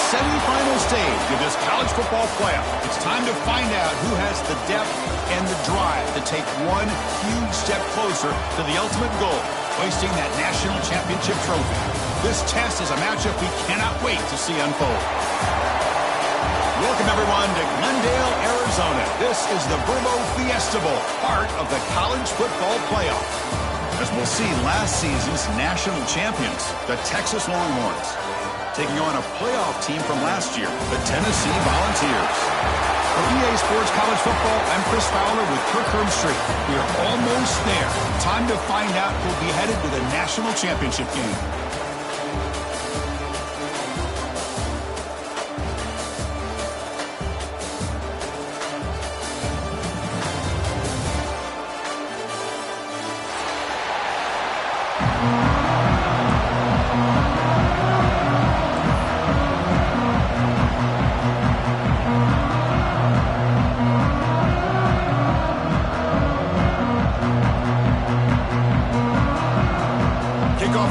semifinal stage of this college football playoff. It's time to find out who has the depth and the drive to take one huge step closer to the ultimate goal, hoisting that national championship trophy. This test is a matchup we cannot wait to see unfold. Welcome, everyone, to Glendale, Arizona. This is the Vrbo Fiesta Bowl, part of the college football playoff. As we'll see, last season's national champions, the Texas Longhorns, taking on a playoff team from last year, the Tennessee Volunteers. For EA Sports College Football, I'm Chris Fowler with Kirk Herbstreit. We are almost there. Time to find out who'll be headed to the national championship game.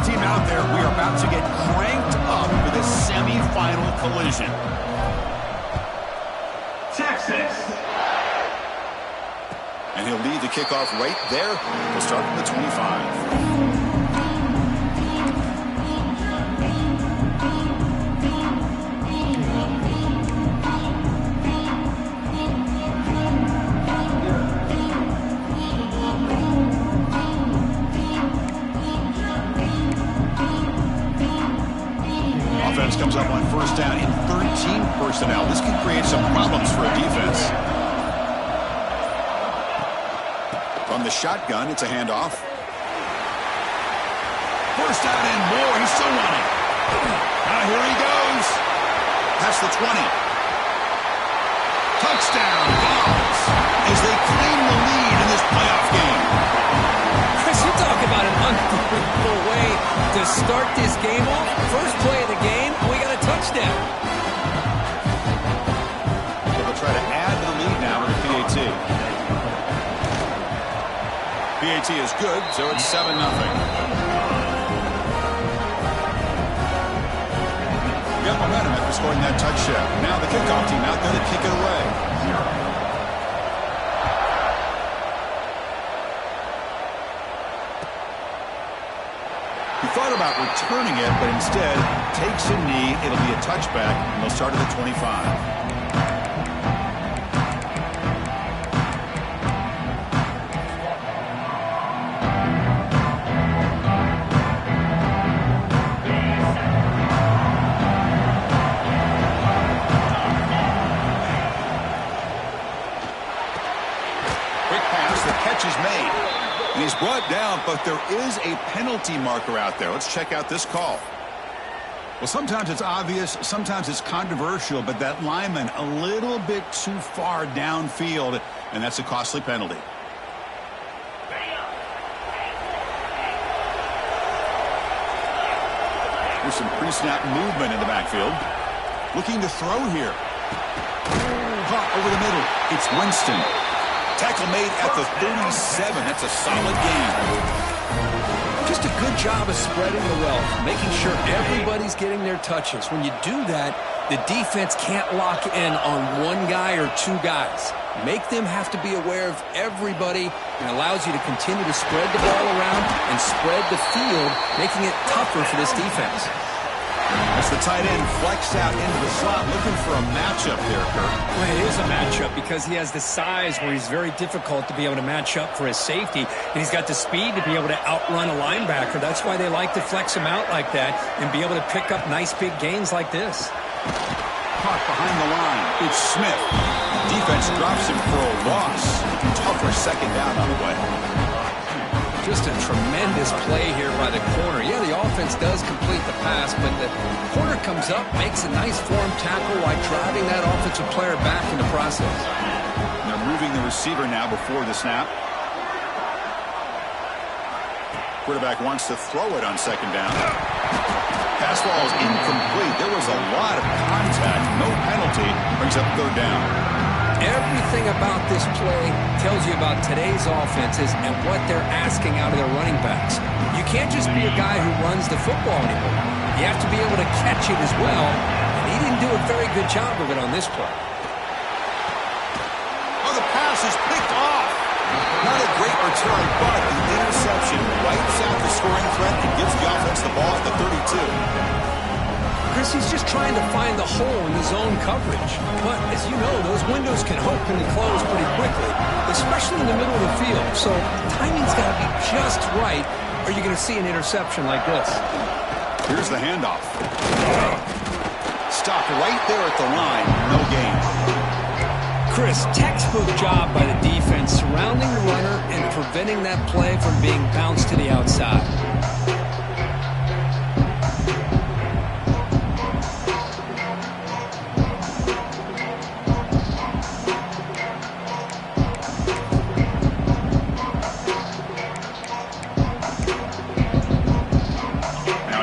Team out there, we are about to get cranked up for this semi-final collision. Texas. And he'll lead the kickoff right there. We'll start from the 25. Comes up on first down in 13 personnel. This can create some problems for a defense. From the shotgun, it's a handoff. First down and more. He's still running. Now here he goes. Past the 20. Touchdown, Vols, as they claim the lead in this playoff game. Chris, you talk about an unbelievable way to start this game off. First play of the game, we got a touchdown. They'll try to add to the lead now with the PAT. PAT is good, so it's 7-0. Got momentum after scoring that touchdown. Now the kickoff team out there to kick it away. He thought about returning it, but instead takes a knee. It'll be a touchback, and they'll start at the 25. Quick pass, the catch is made. And he's brought down, but there is a penalty marker out there. Let's check out this call. Well, sometimes it's obvious, sometimes it's controversial, but that lineman a little bit too far downfield, and that's a costly penalty. There's some pre-snap movement in the backfield. Looking to throw here. Caught over the middle. It's Winston. Tackle made at the 37. That's a solid gain. Just a good job of spreading the wealth, making sure everybody's getting their touches. When you do that, the defense can't lock in on one guy or two guys. Make them have to be aware of everybody, and allows you to continue to spread the ball around and spread the field, making it tougher for this defense. As the tight end flex out into the slot, looking for a matchup there, Kirk. Well, it is a matchup because he has the size where he's very difficult to be able to match up for his safety, and he's got the speed to be able to outrun a linebacker. That's why they like to flex him out like that and be able to pick up nice big gains like this. Caught behind the line. It's Smith. Defense drops him for a loss. Tougher second down on the way. Just a tremendous play here by the corner. Yeah, the offense does complete the pass, but the corner comes up, makes a nice form tackle while driving that offensive player back in the process. They're moving the receiver now before the snap. Quarterback wants to throw it on second down. Pass ball is incomplete. There was a lot of contact. No penalty. Brings up third down. Everything about this play tells you about today's offenses and what they're asking out of their running backs. You can't just be a guy who runs the football anymore. You have to be able to catch it as well, and he didn't do a very good job of it on this play. Oh, the pass is picked off. Not a great return, but the interception wipes out the scoring threat and gives the offense the ball at the 32. Chris, he's just trying to find the hole in the zone coverage. But, as you know, those windows can open and close pretty quickly, especially in the middle of the field. So timing's got to be just right, or you're going to see an interception like this. Here's the handoff. Stopped right there at the line. No gain. Chris, textbook job by the defense surrounding the runner and preventing that play from being bounced to the outside.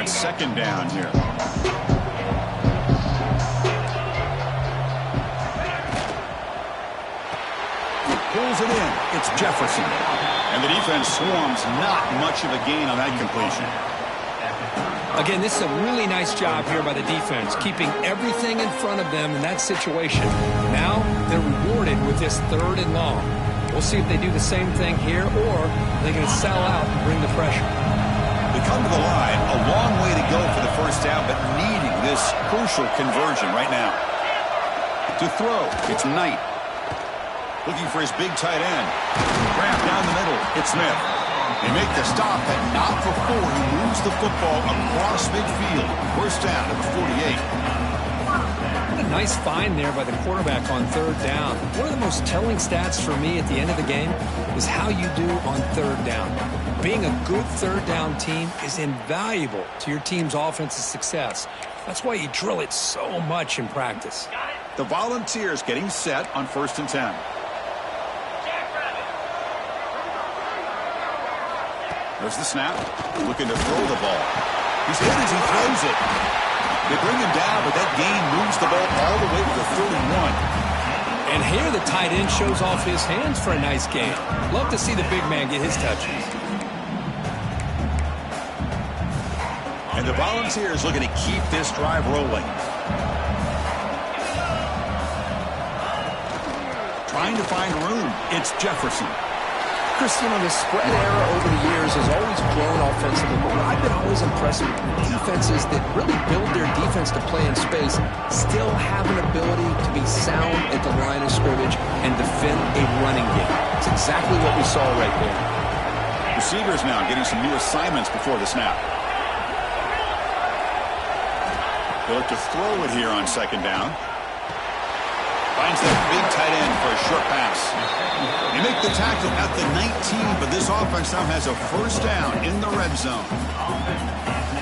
Second down here. Pulls it in. It's Jefferson. And the defense swarms. Not much of a gain on that completion. Again, this is a really nice job here by the defense, keeping everything in front of them in that situation. Now they're rewarded with this 3rd and long. We'll see if they do the same thing here, or they're going to sell out and bring the pressure. They come to the line, a long way to go for the first down, but needing this crucial conversion right now. To throw, it's Knight. Looking for his big tight end. Wrap down the middle, it's Smith. They make the stop, and not before he moves the football across midfield. First down at the 48. What a nice find there by the quarterback on 3rd down. One of the most telling stats for me at the end of the game is how you do on 3rd down. Being a good 3rd down team is invaluable to your team's offensive success. That's why you drill it so much in practice. The Volunteers getting set on 1st and 10. There's the snap. Looking to throw the ball. He's hit as he throws it. They bring him down, but that gain moves the ball all the way to the 31. And here the tight end shows off his hands for a nice gain. Love to see the big man get his touches. And the Volunteers looking to keep this drive rolling. Trying to find room. It's Jefferson. Chris, you know, the spread era over the years has always grown offensively, but what I've been always impressed with defenses that really build their defense to play in space still have an ability to be sound at the line of scrimmage and defend a running game. It's exactly what we saw right there. Receivers now getting some new assignments before the snap. They look to throw it here on 2nd down. Finds that big tight end for a short pass. They make the tackle at the 19, but this offense now has a first down in the red zone.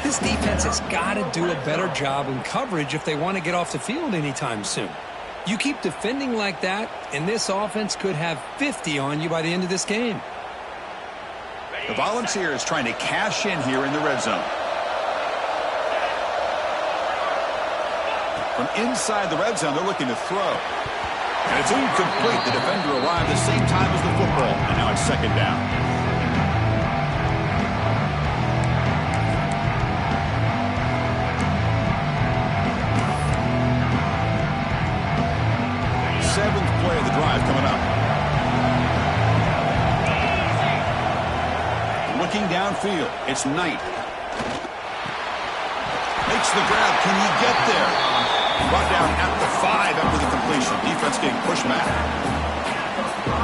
This defense has got to do a better job in coverage if they want to get off the field anytime soon. You keep defending like that, and this offense could have 50 on you by the end of this game. The Volunteers trying to cash in here in the red zone. From inside the red zone, they're looking to throw. And it's incomplete. The defender arrived at the same time as the football. And now it's 2nd down. Seventh play of the drive coming up. Looking downfield, it's Knight. Makes the grab. Can he get there? Brought down at the 5 after the completion. Defense getting pushed back.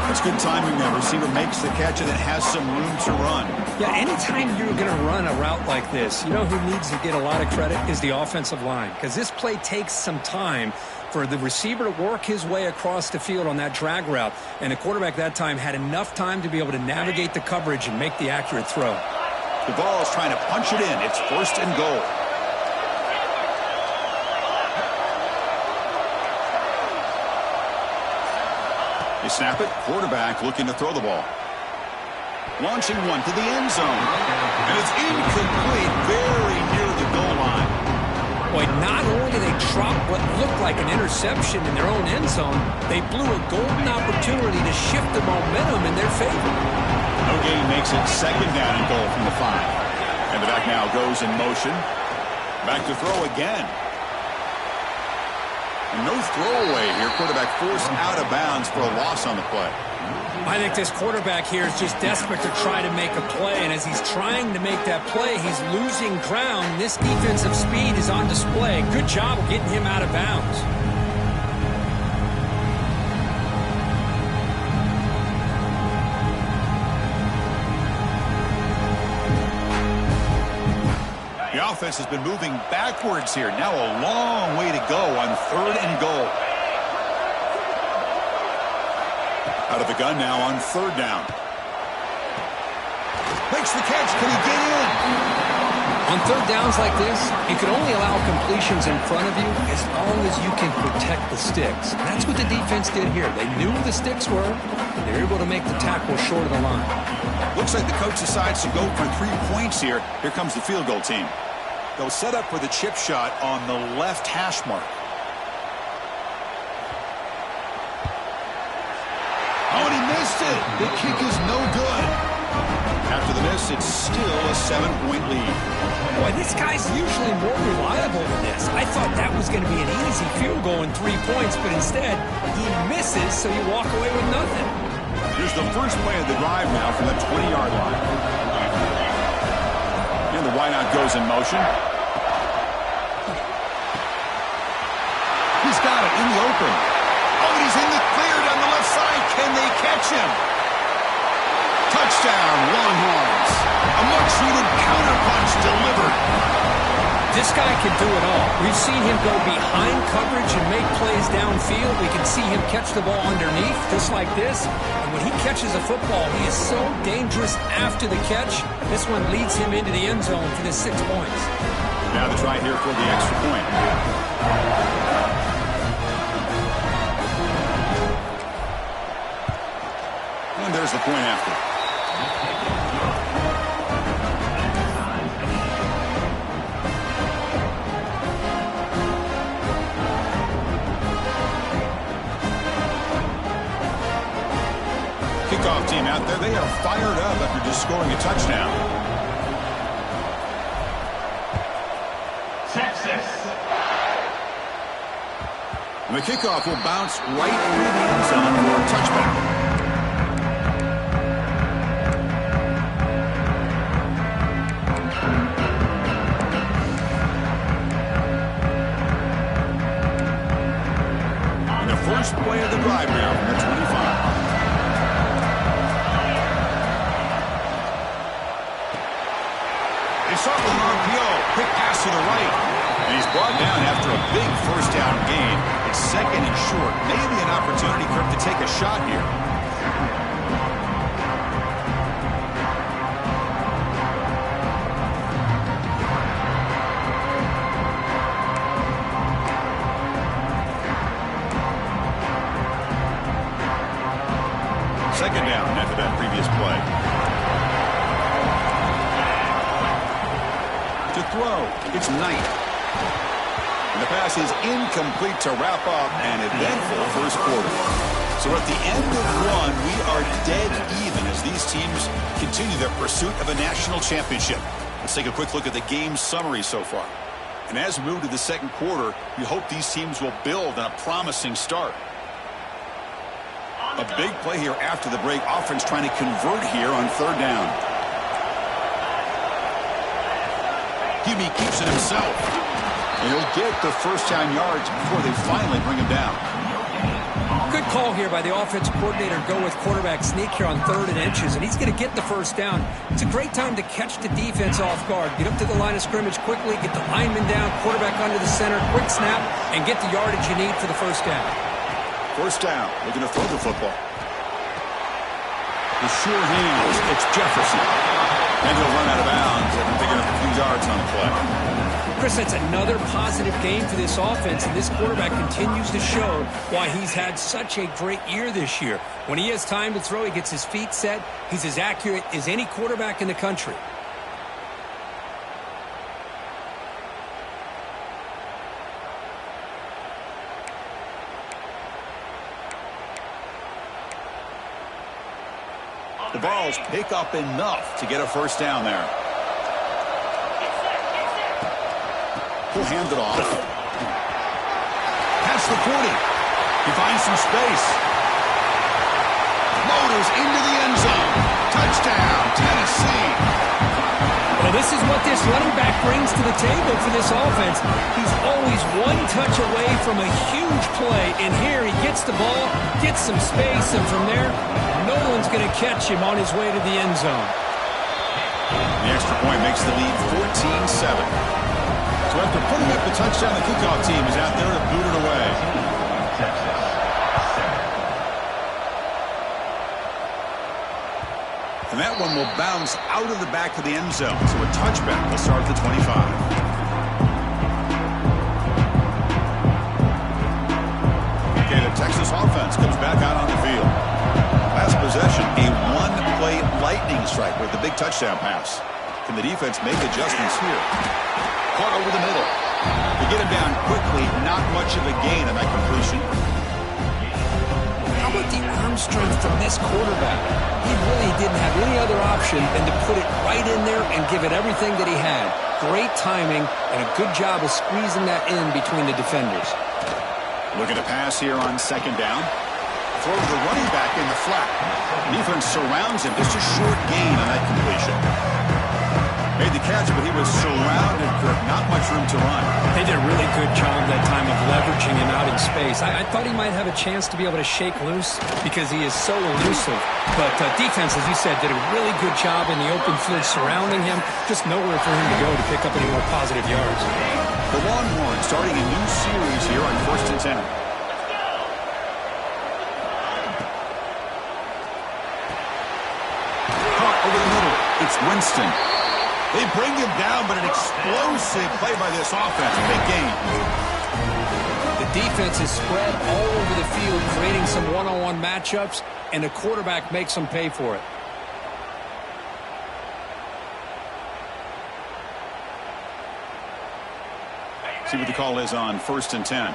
That's good timing there. Receiver makes the catch and it has some room to run. Yeah, anytime you're going to run a route like this, you know who needs to get a lot of credit is the offensive line. Because this play takes some time for the receiver to work his way across the field on that drag route. And the quarterback that time had enough time to be able to navigate the coverage and make the accurate throw. The ball is trying to punch it in. It's 1st and goal. They snap it. Quarterback looking to throw the ball. Launching one to the end zone. And it's incomplete. Very near the goal line. Boy, not only did they drop what looked like an interception in their own end zone, they blew a golden opportunity to shift the momentum in their favor. No gain makes it 2nd down and goal from the 5. And the back now goes in motion. Back to throw again. No throwaway here. Quarterback forced out of bounds for a loss on the play. I think this quarterback here is just desperate to try to make a play, and as he's trying to make that play, he's losing ground. This defensive speed is on display. Good job of getting him out of bounds. The offense has been moving backwards here. Now a long way to go on 3rd and goal. Out of the gun now on 3rd down. Makes the catch. Can he get in? On 3rd downs like this, you can only allow completions in front of you as long as you can protect the sticks. And that's what the defense did here. They knew where the sticks were. They were able to make the tackle short of the line. Looks like the coach decides to go for 3 points here. Here comes the field goal team. They'll set up for the chip shot on the left hash mark. Oh, and he missed it. The kick is no good. After the miss, it's still a 7-point lead. Boy, this guy's usually more reliable than this. I thought that was going to be an easy field goal in 3 points, but instead, he misses, so you walk away with nothing. Here's the first play of the drive now from the 20-yard line. And the wideout goes in motion. He's got it in the open. Oh, and he's in the clear down the left side. Can they catch him? Touchdown, Longhorns. A much-needed counterpunch delivered. This guy can do it all. We've seen him go behind coverage and make plays downfield. We can see him catch the ball underneath, just like this. And when he catches a football, he is so dangerous after the catch. This one leads him into the end zone for the 6 points. Now the try here for the extra point. And there's the point after. Kickoff team out there, they are fired up after just scoring a touchdown. Texas. And the kickoff will bounce right through the end zone for a touchback. And the first play of the drive now from the 25. They start with an RPO. Quick pass to the right. And he's brought down after a big first down gain. It's 2nd and short. Maybe an opportunity, Kirk, to take a shot here. Second down after that previous play. To throw, it's Knight. And the pass is incomplete to wrap up an eventful first quarter. So at the end of one, we are dead even as these teams continue their pursuit of a national championship. Let's take a quick look at the game summary so far. And as we move to the second quarter, we hope these teams will build on a promising start. A big play here after the break. Offense trying to convert here on 3rd down. Hubie keeps it himself. And he'll get the first down yards before they finally bring him down. Good call here by the offensive coordinator. Go with quarterback sneak here on 3rd and inches, and he's going to get the first down. It's a great time to catch the defense off guard. Get up to the line of scrimmage quickly, get the lineman down, quarterback under the center, quick snap, and get the yardage you need for the first down. First down, looking to throw the football. The sure hands, it's Jefferson. And he'll run out of bounds and pick up a few yards on the play. Chris, that's another positive game for this offense, and this quarterback continues to show why he's had such a great year this year. When he has time to throw, he gets his feet set. He's as accurate as any quarterback in the country. The Vols pick up enough to get a first down there. He'll hand it off. Pass past the 40. He finds some space. Motors into the end zone. Touchdown, Tennessee. Well, this is what this running back brings to the table for this offense. He's always one touch away from a huge play, and here he gets the ball, gets some space, and from there, no one's going to catch him on his way to the end zone. The extra point makes the lead 14-7. So after putting up the touchdown, the kickoff team is out there to boot it away. And that one will bounce out of the back of the end zone. So a touchback will start at the 25. Okay, the Texas offense comes back out on the field. Last possession, a one-play lightning strike with the big touchdown pass. Can the defense make adjustments here? Caught over the middle. They get him down quickly, not much of a gain on that completion. How about the arm strength from this quarterback? He really didn't have any other option than to put it right in there and give it everything that he had. Great timing and a good job of squeezing that in between the defenders. Look at a pass here on second down. Throw to the running back in the flat. Defense surrounds him. Just a short gain on that completion. Made the catch, but he was surrounded, Kirk. Not much room to run. They did a really good job that time of leveraging him out in space. I thought he might have a chance to be able to shake loose because he is so elusive. But defense, as you said, did a really good job in the open field surrounding him. Just nowhere for him to go to pick up any more positive yards. The Longhorns starting a new series here on 1st and 10. Caught over the middle. It's Winston. They bring him down, but an explosive play by this offense. Big gain. The defense is spread all over the field, creating some one-on-one matchups, and the quarterback makes them pay for it. See what the call is on 1st and 10.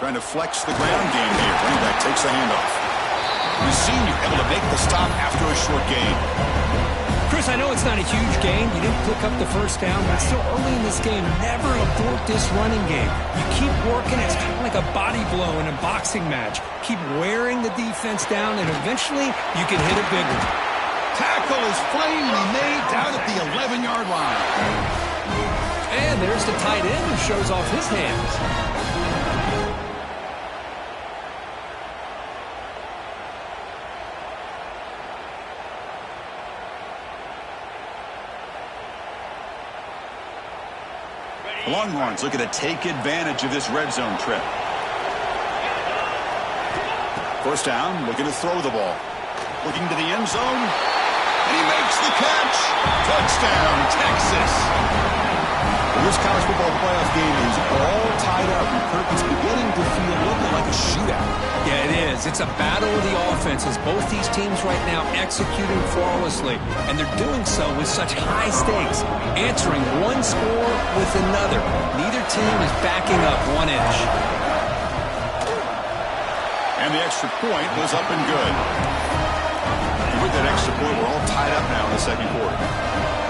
Trying to flex the ground game here. Running back takes the handoff. The senior able to make the stop after a short gain. Chris, I know it's not a huge gain. You didn't pick up the first down, but still early in this game, never abort this running game. You keep working. It's kind of like a body blow in a boxing match. Keep wearing the defense down, and eventually you can hit a big one. Tackle is flamingly made down at the 11-yard line. And there's the tight end who shows off his hands. Longhorns looking to take advantage of this red zone trip. First down, looking to throw the ball. Looking to the end zone. And he makes the catch. Touchdown, Texas. Well, this college football playoff game is all tied up. And Kirk is beginning to feel a little like a shootout. Yeah, it is. It's a battle of the offenses. Both these teams right now executing flawlessly, and they're doing so with such high stakes, answering one score with another. Neither team is backing up 1 inch. And the extra point was up and good. And with that extra point, we're all tied up now in the second quarter.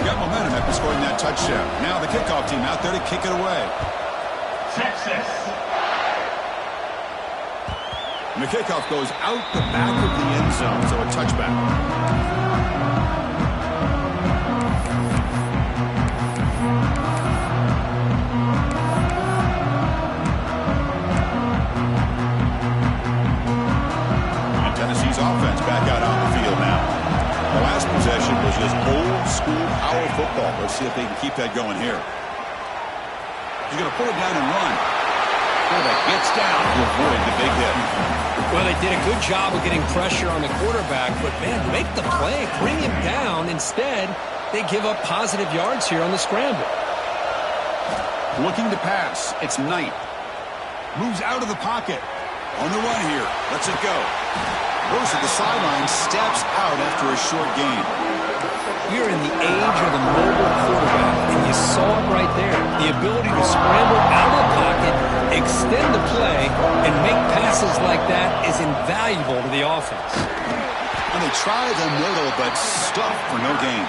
We got momentum after scoring that touchdown. Now the kickoff team out there to kick it away. Texas. And the kickoff goes out the back of the end zone, so a touchback. And Tennessee's offense back out on the field now. The last possession was just old school power football. Let's see if they can keep that going here. He's going to put it down and run. Quarterback gets down to avoid the big hit. Well, they did a good job of getting pressure on the quarterback, but, man, make the play, bring him down. Instead, they give up positive yards here on the scramble. Looking to pass. It's Knight. Moves out of the pocket. On the run here. Lets it go. Goes to the sideline. Steps out after a short gain. We're in the age of the mobile quarterback, and you saw it right there. The ability to scramble out of the pocket extend the play and make passes like that is invaluable to the offense. And they try the middle, but stuff for no gain.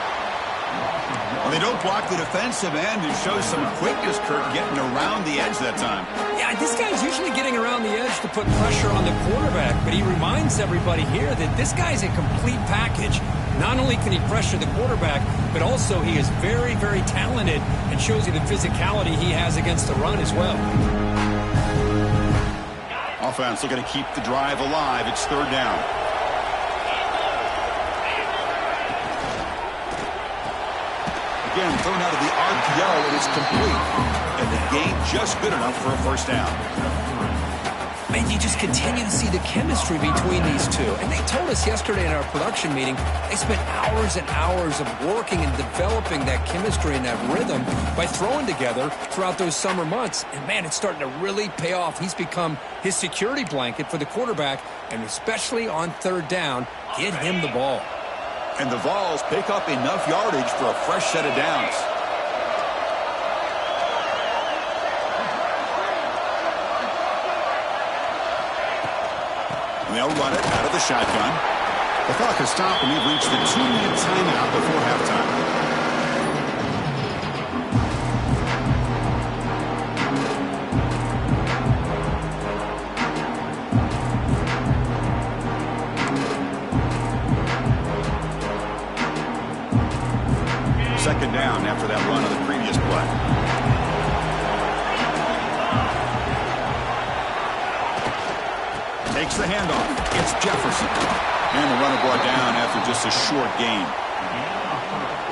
Well, they don't block the defensive end. It shows some quickness, Kurt, getting around the edge that time. Yeah, this guy's usually getting around the edge to put pressure on the quarterback, but he reminds everybody here that this guy's a complete package. Not only can he pressure the quarterback, but also he is very, very talented and shows you the physicality he has against the run as well. Offense looking to keep the drive alive. It's third down. Again, thrown out of the RPO, and it's complete. And the gain just good enough for a first down. Man, you just continue to see the chemistry between these two. And they told us yesterday in our production meeting, they spent hours and hours of working and developing that chemistry and that rhythm by throwing together throughout those summer months. And, man, it's starting to really pay off. He's become his security blanket for the quarterback, and especially on third down, get him the ball. And the Vols pick up enough yardage for a fresh set of downs. And they'll run it out of the shotgun. The clock has stopped, and we've reached the 2-minute timeout before halftime. Second down after that run on the previous play. Takes the handoff. It's Jefferson. And the runner brought down after just a short gain.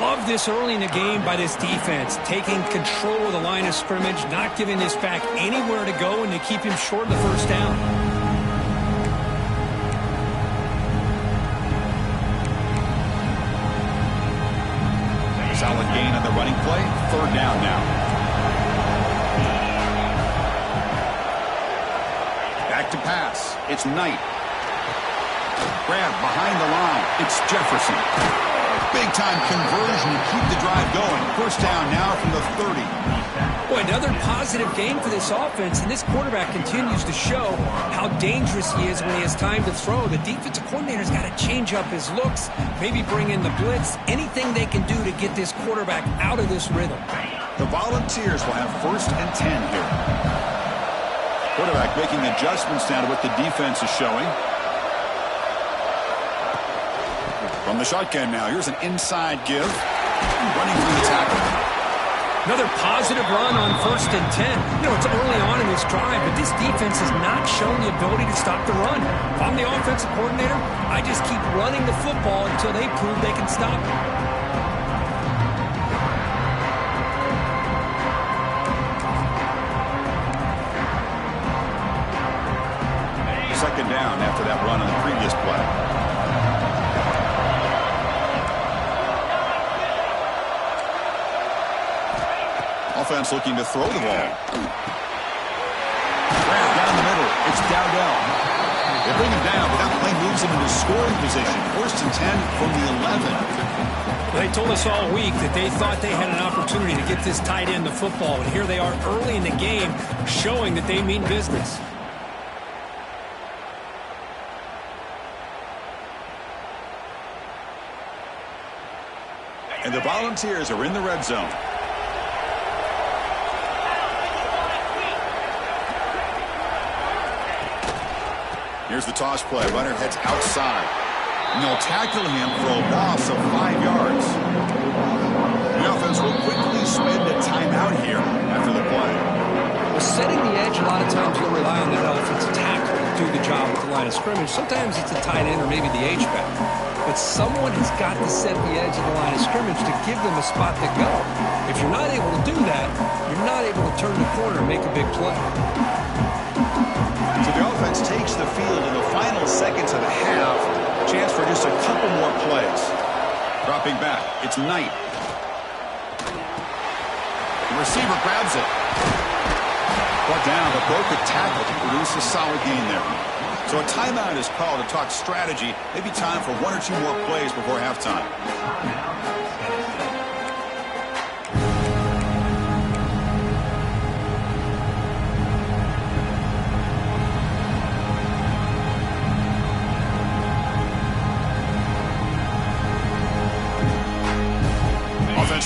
Love this early in the game by this defense, taking control of the line of scrimmage, not giving this back anywhere to go, and to keep him short of the first down. Solid gain on the running play. Third down now. Back to pass. It's Knight. Grab behind the line. It's Jefferson. Big-time conversion to keep the drive going. First down now from the 30. Boy, another positive game for this offense, and this quarterback continues to show how dangerous he is when he has time to throw. The defensive coordinator's got to change up his looks, maybe bring in the blitz, anything they can do to get this quarterback out of this rhythm. The Volunteers will have first and 10 here. Quarterback making adjustments now to what the defense is showing. From the shotgun now, here's an inside give. Running through the tackle. Another positive run on first and 10. You know, it's early on in this drive, but this defense has not shown the ability to stop the run. If I'm the offensive coordinator, I just keep running the football until they prove they can stop it. Second down after that run on the previous play. Offense looking to throw the ball. Grab down the middle. It's Dowdell. They bring him down, but that play moves him into scoring position. First and 10 from the 11. They told us all week that they thought they had an opportunity to get this tight end the football, and here they are early in the game showing that they mean business. And the Volunteers are in the red zone. Here's the toss play. Runner heads outside. And they'll tackle him for a loss of 5 yards. The offense will quickly spend a timeout here after the play. Well, setting the edge, a lot of times you'll rely on that offensive tackle to do the job at the line of scrimmage. Sometimes it's a tight end or maybe the H-back. But someone has got to set the edge of the line of scrimmage to give them a spot to go. If you're not able to do that, you're not able to turn the corner and make a big play. So the offense takes the field in the final seconds of the half. Chance for just a couple more plays. Dropping back, it's Knight. The receiver grabs it. Brought down, but broke a tackle to produce a solid gain there. So a timeout is called to talk strategy. Maybe time for 1 or 2 more plays before halftime.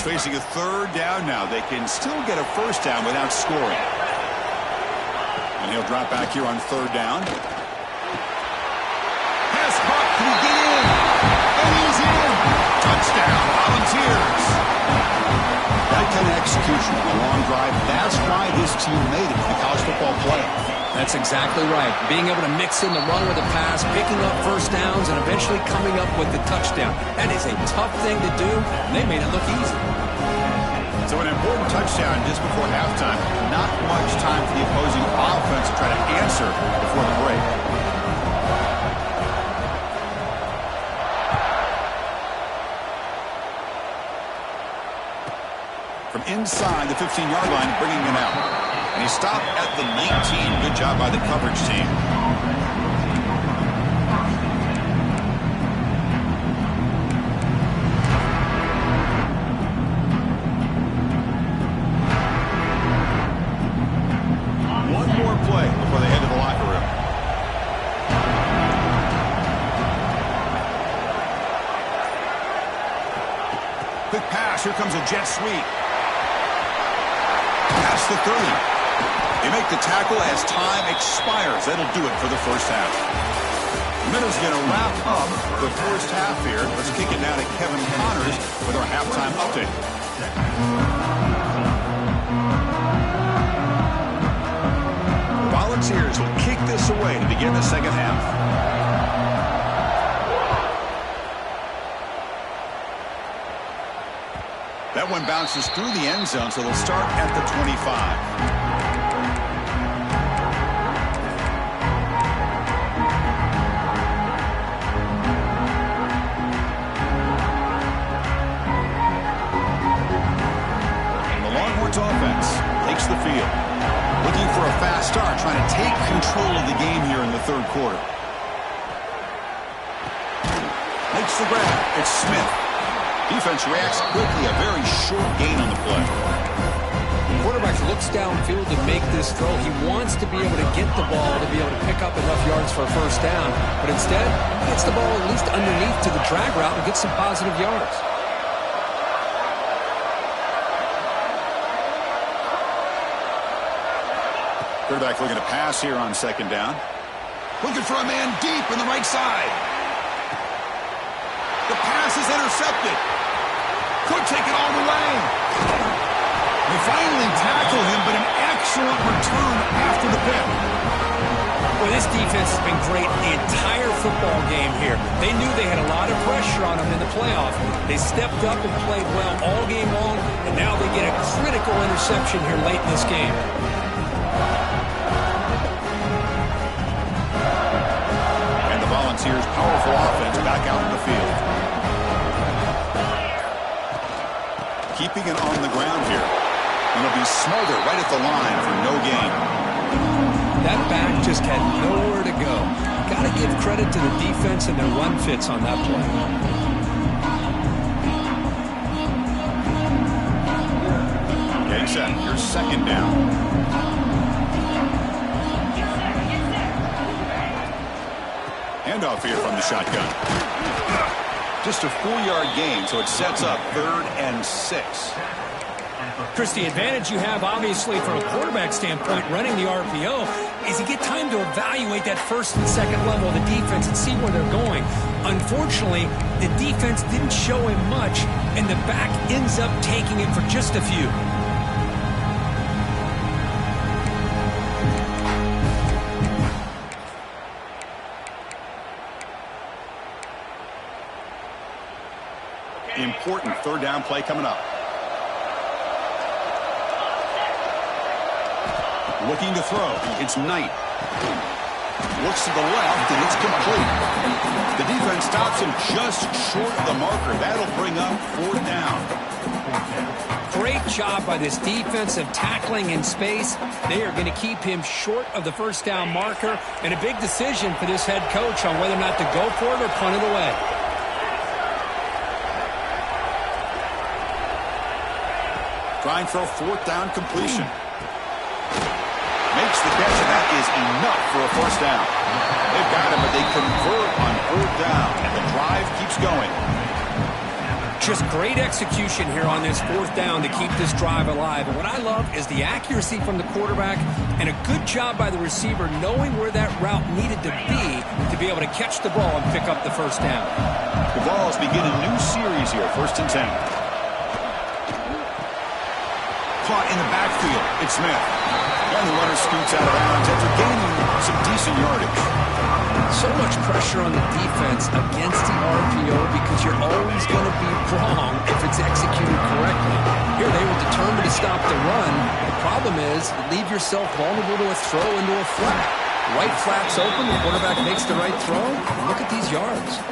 facing a third down now. They can still get a first down without scoring. And he'll drop back here on third down. Pass caught. Can he get in? And he's in. Touchdown, Volunteers. That kind of execution on a long drive, that's why this team made it to the college football playoff. That's exactly right. Being able to mix in the run with the pass, picking up first downs, and eventually coming up with the touchdown. That is a tough thing to do, and they made it look easy. So an important touchdown just before halftime. Not much time for the opposing offense to try to answer before the break. From inside the 15-yard line, bringing it out. And he stopped at the 19. Good job by the coverage team. One more play before they head to the locker room. Quick pass. Here comes a jet sweep. Past the 30. They make the tackle as time expires. That'll do it for the first half. Minnows going to wrap up the first half here. Let's kick it now to Kevin Connors with our halftime update. The Volunteers will kick this away to begin the second half. That one bounces through the end zone, so they'll start at the 25. Offense takes the field. Looking for a fast start, trying to take control of the game here in the third quarter. Makes the grab. It's Smith. Defense reacts quickly. A very short gain on the play. The quarterback looks downfield to make this throw. He wants to be able to get the ball to be able to pick up enough yards for a first down. But instead, he gets the ball at least underneath to the drag route and gets some positive yards. Quarterback looking to pass here on second down. Looking for a man deep on the right side. The pass is intercepted. Could take it all the way. They finally tackle him, but an excellent return after the pick. Well, this defense has been great the entire football game here. They knew they had a lot of pressure on them in the playoff. They stepped up and played well all game long, and now they get a critical interception here late in this game. Volunteers' powerful offense back out in the field. Keeping it on the ground here. And it'll be Smolder right at the line for no gain. That back just had nowhere to go. Got to give credit to the defense and their run fits on that play. Getting set. Here's second down. Handoff here from the shotgun. Just a 4-yard gain, so it sets up 3rd and 6. Chris, the advantage you have, obviously, from a quarterback standpoint, running the RPO, is you get time to evaluate that first and second level of the defense and see where they're going. Unfortunately, the defense didn't show him much, and the back ends up taking it for just a few. Important third down play coming up. Looking to throw. It's Knight. Looks to the left, and it's complete. The defense stops him just short of the marker. That'll bring up 4th down. Great job by this defensive tackling in space. They are going to keep him short of the first down marker, and a big decision for this head coach on whether or not to go for it or punt it away. Trying for a 4th down completion. Makes the catch, and that is enough for a first down. They've got him, but they convert on 4th down, and the drive keeps going. Just great execution here on this fourth down to keep this drive alive. And what I love is the accuracy from the quarterback and a good job by the receiver knowing where that route needed to be able to catch the ball and pick up the first down. The Vols begin a new series here, 1st and 10. Caught in the backfield. It's Smith. And the runner scoots out of bounds after gaining some decent yardage. So much pressure on the defense against the RPO because you're always going to be wrong if it's executed correctly. Here they were determined to stop the run. The problem is you leave yourself vulnerable to a throw into a flat. Right flat's open, the quarterback makes the right throw. Look at these yards.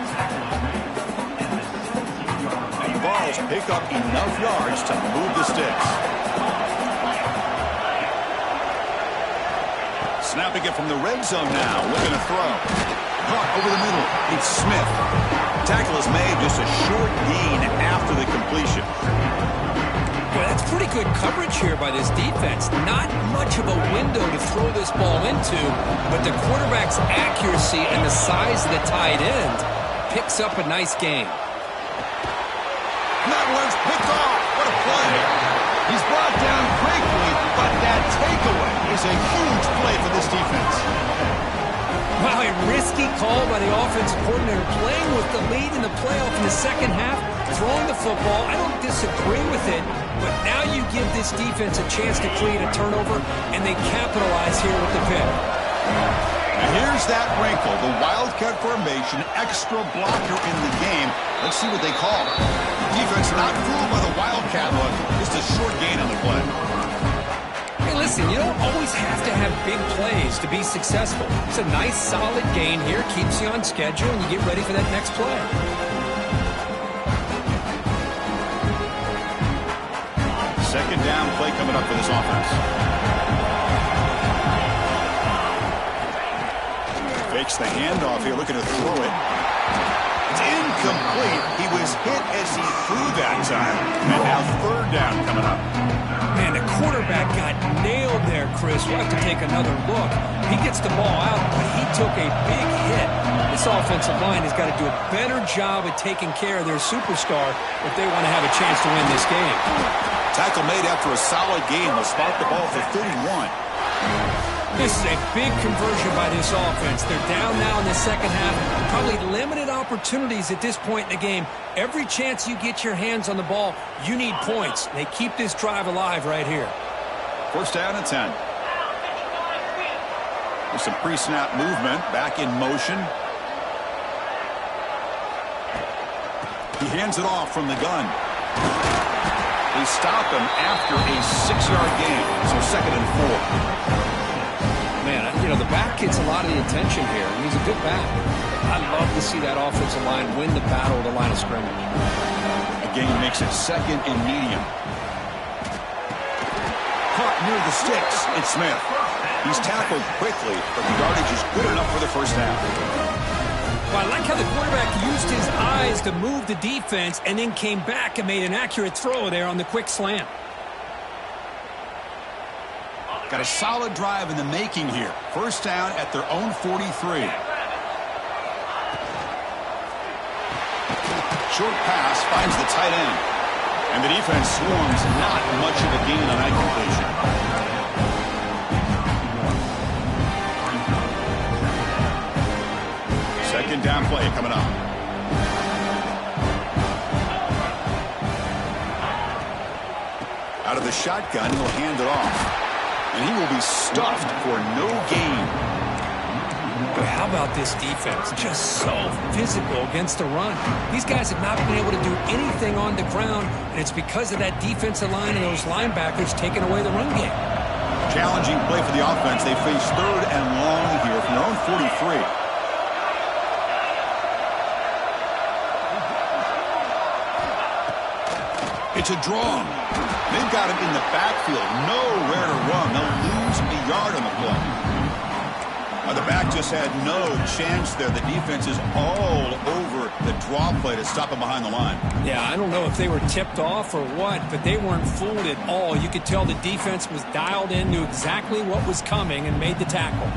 The Vols pick up enough yards to move the sticks. Snapping it from the red zone now, looking to throw. Caught over the middle. It's Smith. Tackle is made, just a short gain after the completion. Boy, that's pretty good coverage here by this defense. Not much of a window to throw this ball into, but the quarterback's accuracy and the size of the tight end picks up a nice gain. That one's picked off. What a play. He's brought down quickly, but that takeaway is a huge play for this defense. Wow, a risky call by the offensive coordinator, playing with the lead in the playoff in the second half, throwing the football. I don't disagree with it, but now you give this defense a chance to create a turnover, and they capitalize here with the pick. And here's that wrinkle, the Wildcat formation, extra blocker in the game. Let's see what they call. Defense not fooled by the Wildcat look. Just a short gain on the play. Hey, listen, you don't always have to have big plays to be successful. It's a nice, solid gain here. Keeps you on schedule, and you get ready for that next play. Second down play coming up for this offense. Fakes the handoff here, looking to throw it. It's incomplete. He was hit as he threw that time. And now 3rd down coming up. Man, the quarterback got nailed there, Chris. We'll have to take another look. He gets the ball out, but he took a big hit. This offensive line has got to do a better job of taking care of their superstar if they want to have a chance to win this game. Tackle made after a solid game. They'll spot the ball for 31. This is a big conversion by this offense. They're down now in the second half. Probably limited opportunities at this point in the game. Every chance you get your hands on the ball, you need points. They keep this drive alive right here. 1st down and 10. With some pre-snap movement, back in motion. He hands it off from the gun. They stop him after a 6-yard gain, so 2nd and 4. Man, you know, the back gets a lot of the attention here, and he's a good back. I'd love to see that offensive line win the battle at the line of scrimmage. Again, makes it 2nd and medium. Caught near the sticks. It's Smith. He's tackled quickly, but the yardage is good enough for the 1st down. Well, I like how the quarterback used his eyes to move the defense and then came back and made an accurate throw there on the quick slant. Got a solid drive in the making here. 1st down at their own 43. Short pass finds the tight end. And the defense swarms, not much of a gain on that completion. Second down play coming up. Out of the shotgun, he'll hand it off. And he will be stuffed for no gain. But how about this defense? Just so physical against the run. These guys have not been able to do anything on the ground, and it's because of that defensive line and those linebackers taking away the run game. Challenging play for the offense. They face 3rd and long here from their own 43. It's a draw. They've got him in the backfield. Nowhere to run. They'll lose a yard on the play. The back just had no chance there. The defense is all over the draw play to stop him behind the line. Yeah, I don't know if they were tipped off or what, but they weren't fooled at all. You could tell the defense was dialed in, knew exactly what was coming, and made the tackle.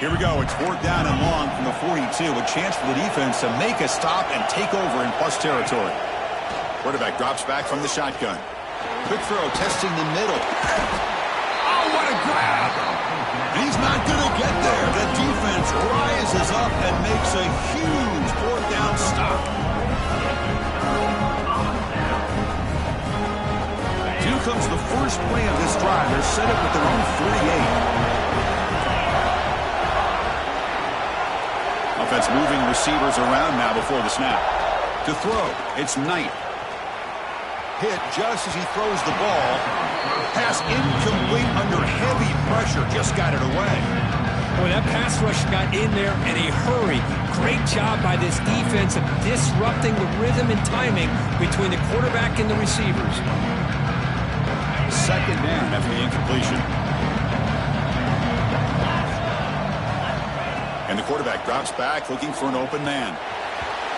Here we go. It's 4th down and long from the 42. A chance for the defense to make a stop and take over in plus territory. Quarterback drops back from the shotgun. Quick throw, testing the middle. Oh, what a grab! He's not going to get there. The defense rises up and makes a huge 4th down stop. Here comes the first play of this drive. They're set up at their own 48. Offense moving receivers around now before the snap. To throw, it's Knight. Hit just as he throws the ball. Pass incomplete under heavy pressure. Just got it away. Well, that pass rush got in there in a hurry. Great job by this defense of disrupting the rhythm and timing between the quarterback and the receivers. 2nd down after the incompletion. And the quarterback drops back looking for an open man.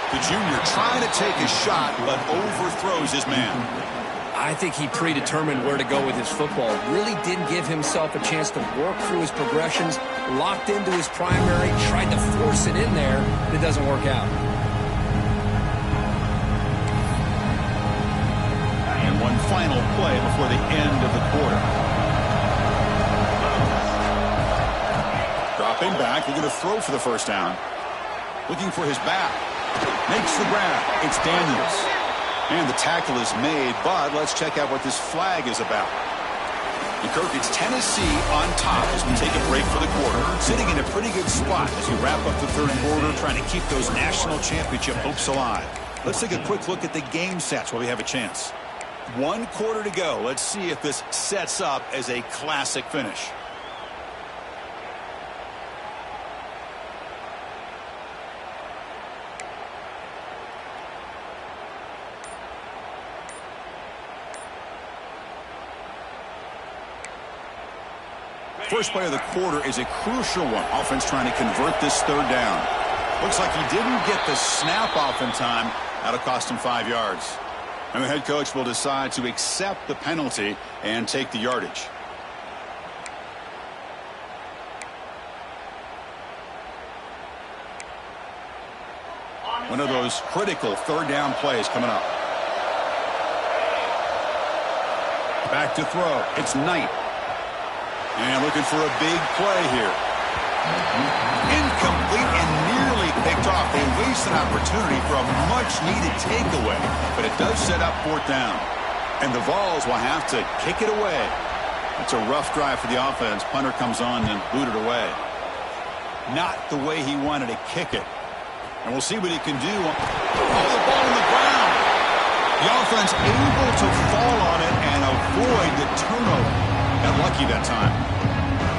The junior trying to take a shot, but overthrows his man. I think he predetermined where to go with his football. Really didn't give himself a chance to work through his progressions. Locked into his primary, tried to force it in there, but it doesn't work out. And one final play before the end of the quarter. Dropping back, looking to throw for the first down. Looking for his back. Makes the grab. It's Daniels. And the tackle is made, but let's check out what this flag is about. And Kirk, it's Tennessee on top as we take a break for the quarter. Sitting in a pretty good spot as we wrap up the 3rd quarter, trying to keep those national championship hopes alive. Let's take a quick look at the game stats while we have a chance. 1 quarter to go. Let's see if this sets up as a classic finish. First play of the quarter is a crucial one. Offense trying to convert this 3rd down. Looks like he didn't get the snap off in time. That'll cost him 5 yards. And the head coach will decide to accept the penalty and take the yardage. One of those critical 3rd down plays coming up. Back to throw. It's Knight. And looking for a big play here. Incomplete and nearly picked off. They waste an opportunity for a much-needed takeaway, but it does set up 4th down. And the Vols will have to kick it away. It's a rough drive for the offense. Punter comes on and booted away. Not the way he wanted to kick it. And we'll see what he can do. Oh, the ball on the ground. The offense able to fall on it and avoid the turnover. Got lucky that time.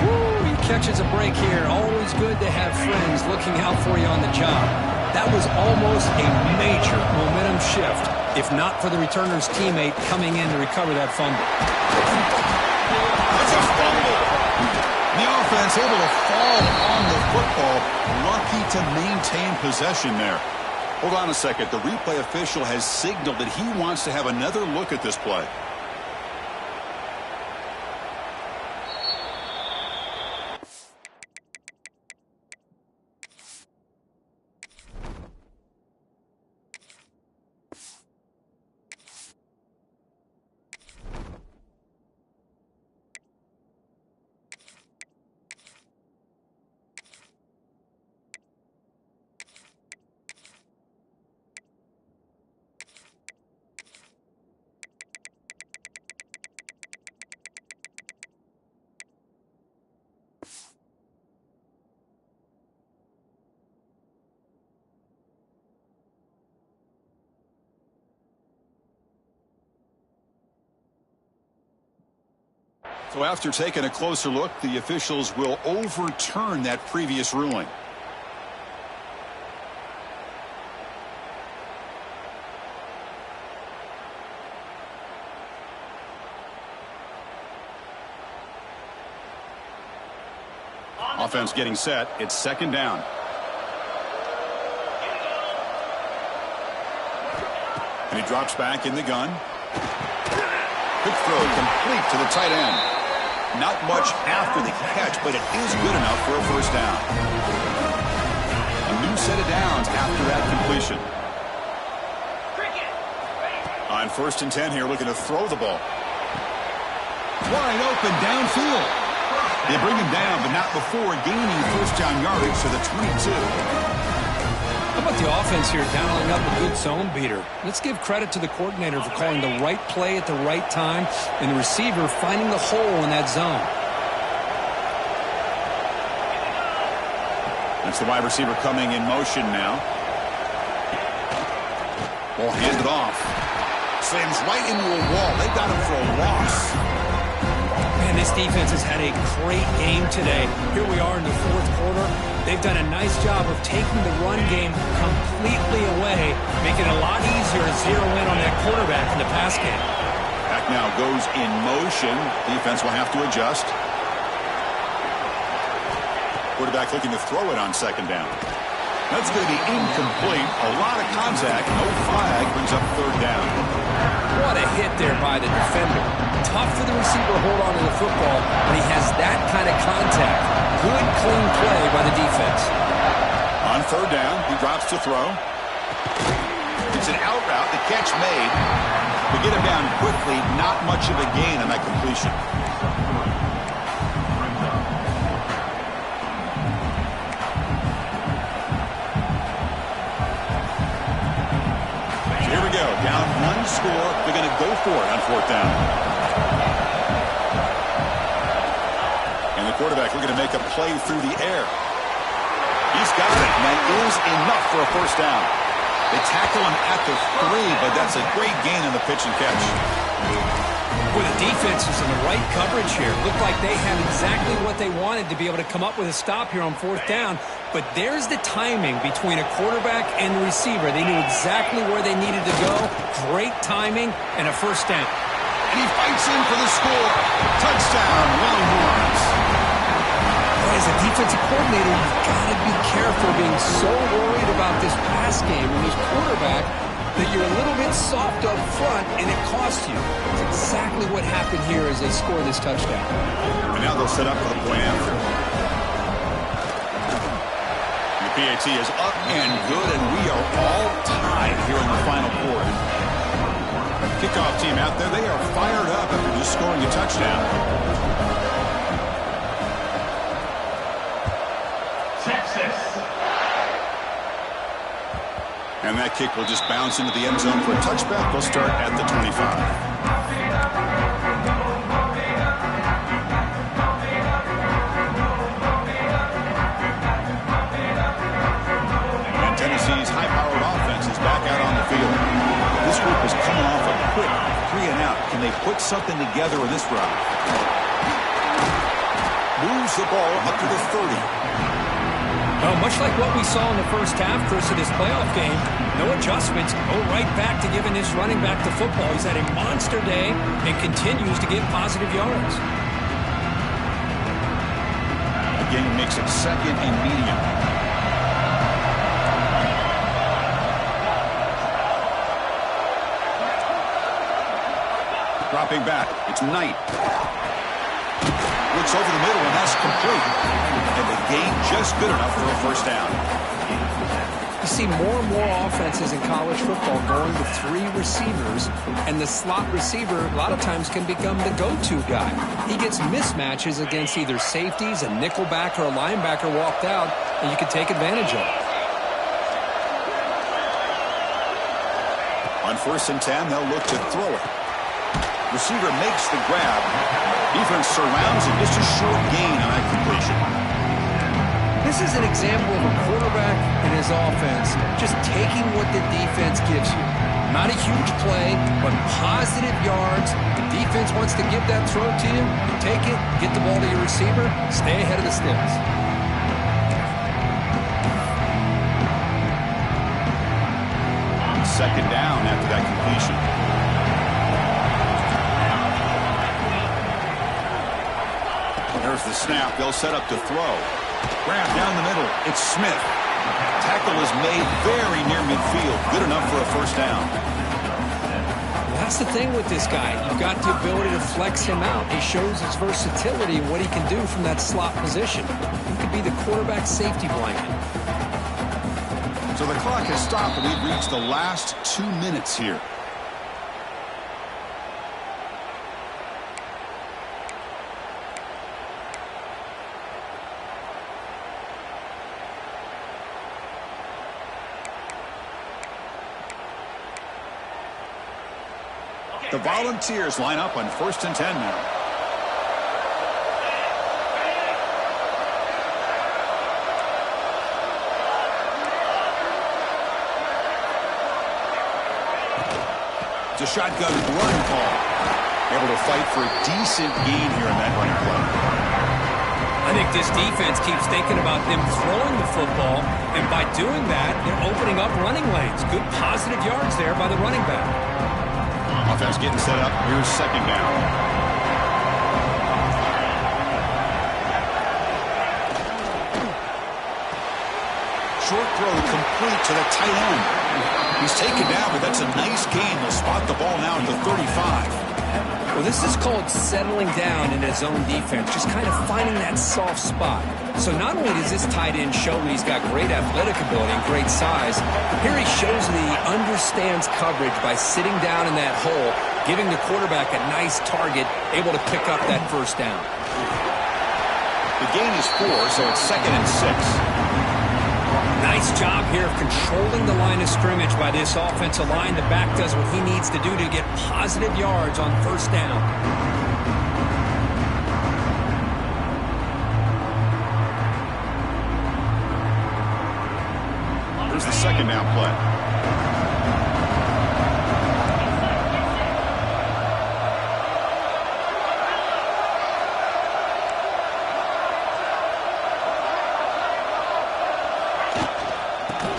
Woo, he catches a break here. Always good to have friends looking out for you on the job. That was almost a major momentum shift, if not for the returner's teammate coming in to recover that fumble. That's a fumble. The offense able to fall on the football. Lucky to maintain possession there. Hold on a second. The replay official has signaled that he wants to have another look at this play. So after taking a closer look, the officials will overturn that previous ruling. Offense getting set. It's 2nd down. And he drops back in the gun. Quick throw complete to the tight end. Not much after the catch, but it is good enough for a first down. A new set of downs after that completion. On 1st and 10 here, looking to throw the ball. Wide open downfield. They bring him down, but not before gaining first down yardage to the 22. How about the offense here dialing up a good zone beater? Let's give credit to the coordinator for calling the right play at the right time and the receiver finding the hole in that zone. That's the wide receiver coming in motion now. Ball handed off. Slams right into a wall. They got him for a loss. Man, this defense has had a great game today. Here we are in the 4th quarter. They've done a nice job of taking the run game completely away, making it a lot easier to zero in on that quarterback in the pass game. Back now goes in motion. Defense will have to adjust. Quarterback looking to throw it on 2nd down. That's going to be incomplete. A lot of contact. No flag. Brings up 3rd down. What a hit there by the defender. Tough for the receiver to hold on to the football when he has that kind of contact. Good, clean play by the defense. On 3rd down, he drops to throw. It's an out route. The catch made. To get him down quickly, not much of a gain on that completion. So here we go. Down 1 score. They're going to go for it on 4th down. Quarterback looking to make a play through the air. He's got it, and that is enough for a first down. They tackle him at the 3, but that's a great gain on the pitch and catch. Boy, the defense is in the right coverage here. Looked like they had exactly what they wanted to be able to come up with a stop here on 4th down, but there's the timing between a quarterback and the receiver. They knew exactly where they needed to go. Great timing and a first down. And he fights in for the score. Touchdown, Longhorns. As a defensive coordinator, you've got to be careful being so worried about this pass game and this quarterback that you're a little bit soft up front and it costs you. It's exactly what happened here as they score this touchdown. And now they'll set up for the point after. The PAT is up and good, and we are all tied here in the final quarter. Kickoff team out there, they are fired up after just scoring a touchdown. And that kick will just bounce into the end zone for a touchback. They'll start at the 25. And Tennessee's high-powered offense is back out on the field. This group is coming off a quick 3-and-out. Can they put something together in this drive? Moves the ball up to the 30. Well, much like what we saw in the first half, Chris, of this playoff game, no adjustments, go right back to giving this running back the football. He's had a monster day and continues to get positive yards. Again, makes it 2nd and medium. Dropping back, it's Knight. Looks over the middle, and that's complete. And the gain just good enough for a first down. You see more and more offenses in college football going to 3 receivers, and the slot receiver a lot of times can become the go-to guy. He gets mismatches against either safeties, a nickelback, or a linebacker walked out, and you can take advantage of it. On 1st and 10, they'll look to throw it. Receiver makes the grab. Defense surrounds him. Just a short gain on that completion. This is an example of a quarterback and his offense just taking what the defense gives you. Not a huge play, but positive yards. The defense wants to give that throw to you. You take it, get the ball to your receiver, stay ahead of the sticks. 2nd down after that completion. There's the snap. They'll set up to throw. Grab down the middle. It's Smith. Tackle is made very near midfield. Good enough for a first down. Well, That's the thing with this guy. You've got the ability to flex him out. He shows his versatility and what he can do from that slot position. He could be the quarterback safety blanket. So the clock has stopped, and we've reached the last 2 minutes here. The Volunteers line up on 1st and 10 now. It's a shotgun run call. Able to fight for a decent gain here in that running play. I think this defense keeps thinking about them throwing the football, and by doing that, they're opening up running lanes. Good positive yards there by the running back. Offense getting set up. Here's 2nd down. Short throw complete to the tight end. He's taken down, but that's a nice gain. They'll spot the ball now at the 35. Well, this is called settling down in his own defense, just kind of finding that soft spot. So not only does this tight end show that he's got great athletic ability and great size, here he shows that he understands coverage by sitting down in that hole, giving the quarterback a nice target, able to pick up that 1st down. The gain is 4, so it's 2nd and 6. Nice job here of controlling the line of scrimmage by this offensive line. The back does what he needs to do to get positive yards on 1st down. Here's the 2nd down play.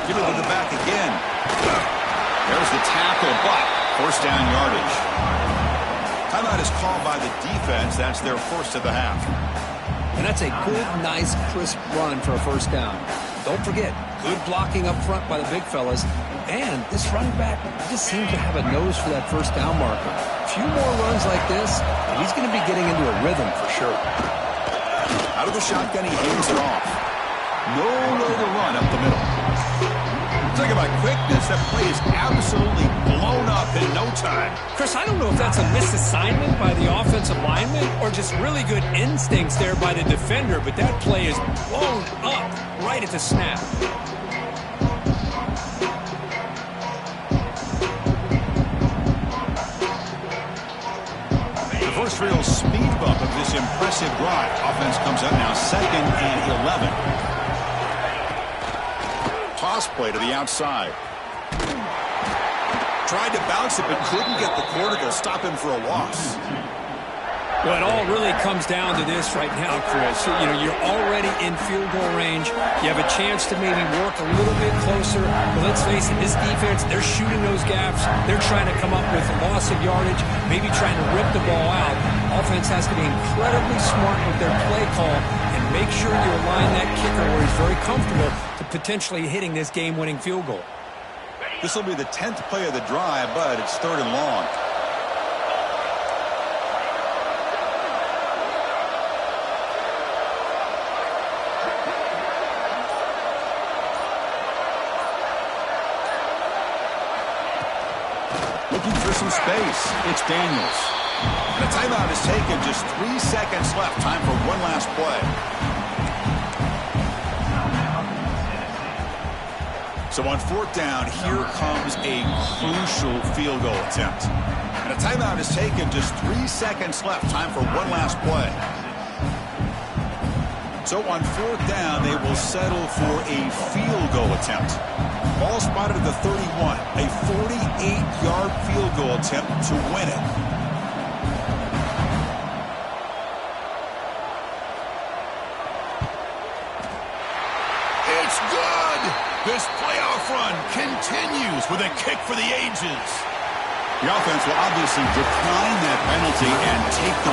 Give it to the back again. There's the tackle, but 1st down yardage. Timeout is called by the defense. That's their 1st of the half. And that's a good, nice, crisp run for a 1st down. Don't forget, good blocking up front by the big fellas. And this running back just seems to have a nose for that 1st down marker. A few more runs like this, and he's going to be getting into a rhythm for sure. Out of the shotgun, he hands it off. Nowhere to run up the middle. Talk about quickness. That play is absolutely blown up in no time. Chris, I don't know if that's a misassignment by the offensive lineman or just really good instincts there by the defender, but that play is blown up right at the snap. The first real speed bump of this impressive drive. Offense comes up now 2nd and 11. Toss play to the outside. Tried to bounce it, but couldn't get the corner to stop him for a loss. Well, it all really comes down to this right now, Chris. You know, you're already in field goal range. You have a chance to maybe work a little bit closer. But let's face it, this defense, they're shooting those gaps. They're trying to come up with a loss of yardage, maybe trying to rip the ball out. Offense has to be incredibly smart with their play call and make sure you align that kicker where he's very comfortable to potentially hitting this game-winning field goal. This will be the 10th play of the drive, but it's 3rd and long. Looking for some space. It's Daniels. And a timeout is taken. Just 3 seconds left. Time for one last play. So on 4th down, here comes a crucial field goal attempt. And a timeout is taken. Just 3 seconds left. Time for one last play. So on 4th down, they will settle for a field goal attempt. Ball spotted at the 31. A 48-yard field goal attempt to win it. It's good! This playoff run continues with a kick for the ages. The offense will obviously decline that penalty and take the